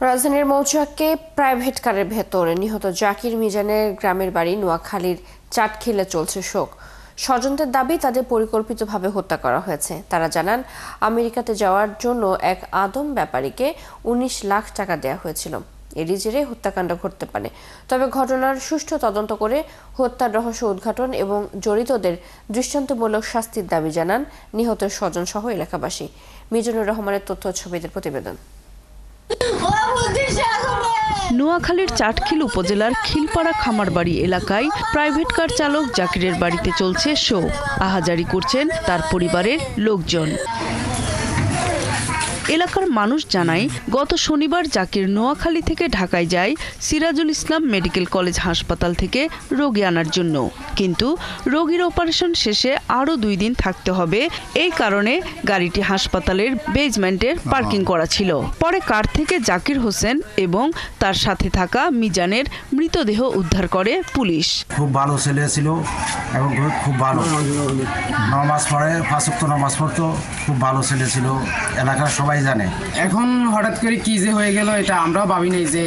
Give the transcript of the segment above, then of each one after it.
রাজধানীর মৌচাকে প্রাইভেট কারের ভেতরে নিহত জাকির মিজানের গ্রামের বাড়ি নোয়াখালীর চাটখিলে চলছে শোক। স্বজনদের দাবি তাদের পরিকল্পিতভাবে হত্যা করা হয়েছে। তারা জানান, আমেরিকাতে যাওয়ার জন্য এক আদম ব্যাপারীকে ১৯ লাখ টাকা দেওয়া হয়েছিল। এরই জেরে হত্যাকাণ্ড ঘটতে পারে। তবে ঘটনার সুষ্ঠু তদন্ত করে হত্যার রহস্য উদ্ঘাটন এবং জড়িতদের দৃষ্টান্তমূলক শাস্তির দাবি জানান নিহতের স্বজন সহ এলাকাবাসী। মিজানুর রহমানের তথ্য ছবিদের প্রতিবেদন। নোয়াখালীর চাটখিল উপজেলার খিলপাড়া খামারবাড়ি এলাকায় প্রাইভেট কার চালক জাকিরের বাড়িতে চলছে শোক। আহাজারি করছেন তার পরিবারের লোকজন। এলাকার মানুষ জানায়, গত শনিবার জাকির নোয়াখালী থেকে ঢাকায় যায় সিরাজুল ইসলাম মেডিকেল কলেজ হাসপাতাল থেকে রোগী আনার জন্য। কিন্তু রোগীর অপারেশন শেষে আরও 2 দিন থাকতে হবে। এই কারণে গাড়িটি হাসপাতালের বেজমেন্টের পার্কিং করা ছিল। পরে কার থেকে জাকির হোসেন এবং তার সাথে থাকা মিজানের মৃতদেহ উদ্ধার করে পুলিশ। খুব ভালো ছেলে ছিল এবং খুব ভালো নামাজ পড়ে, 5 ওয়াক্ত নামাজ পড়তো। খুব ভালো ছেলে ছিল, এলাকার সবাই জানে। এখন হঠাৎ করে কি যে হয়ে গেল এটা আমরাও ভাবি নাই যে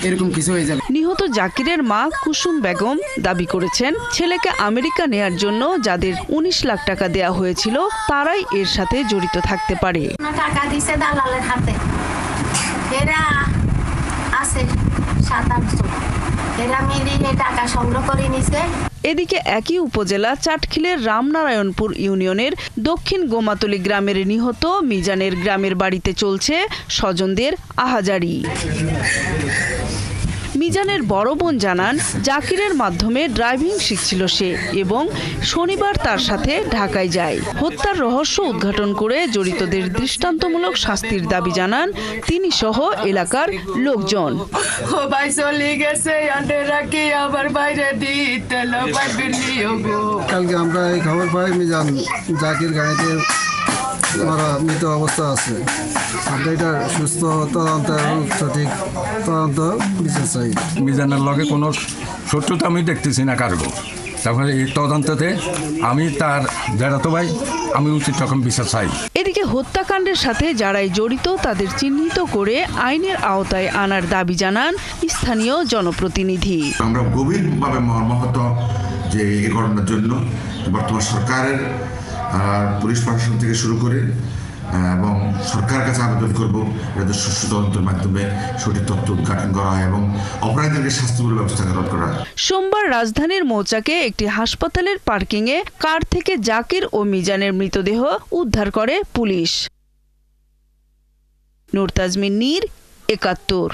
এরকম কিছু হয়ে যাবে। নিহত জাকিরের মা কুসুম বেগম দাবি করেছেন, ছেলেকে আমেরিকা নেয়ার জন্য যাদের 19 লাখ টাকা দেয়া হয়েছিল তারাই এর সাথে জড়িত থাকতে পারে। টাকা দিছে দালালের হাতে, এরা আছে 7-8 জন, এরা মিলিয়ে টাকা সংগ্রহ করে নিছে। এদিকে একই উপজেলা চাটখিলের রামনারায়ণপুর ইউনিয়নের দক্ষিণ গোমাতলী গ্রামের নিহত মিজানের গ্রামের বাড়িতে চলছে স্বজনদের আহাজারি। মিজানের বড় বোন জানান, জাকিরের মাধ্যমে ড্রাইভিং শিখছিল সে এবং শনিবার তার সাথে ঢাকায় যায়। হত্যার রহস্য উদ্ঘাটন করে জড়িতদের দৃষ্টান্তমূলক শাস্তির দাবি জানান তিনি সহ এলাকার লোকজন। কালকে আমরা এই খবর পাই মিজান জাকির গাড়িতে মৃত অবস্থা আছে। আমরা এটা সুস্থ তদন্ত এবং সঠিক তদন্ত বিচার চাই। মিজানের লগে কোনো শত্রুতা আমি দেখতেছি না কারো। তখন এই তদন্ততে আমি তার জেরাতো ভাই, আমি উচিত তখন বিচার চাই। এদিকে হত্যাকাণ্ডের সাথে যারাই জড়িত তাদের চিহ্নিত করে আইনের আওতায় আনার দাবি জানান স্থানীয় জনপ্রতিনিধি। আমরা গভীরভাবে মর্মাহত যে এই ঘটনার জন্য বর্তমান সরকারের পুলিশ প্রশাসন থেকে শুরু করে এবং সরকারের কাছে আবেদন করব যাতে সুষ্ঠু তদন্তের মাধ্যমে সঠিক তথ্য উদ্ঘাটন করা হয় এবং অপরাধীদেরকে শাস্তিমূলক ব্যবস্থা গ্রহণ করা হয়। সোমবার রাজধানীর মৌচাকে একটি হাসপাতালের পার্কিংয়ে কার থেকে জাকির ও মিজানের মৃতদেহ উদ্ধার করে পুলিশ। নূর তাজমিন নীর, ৭১।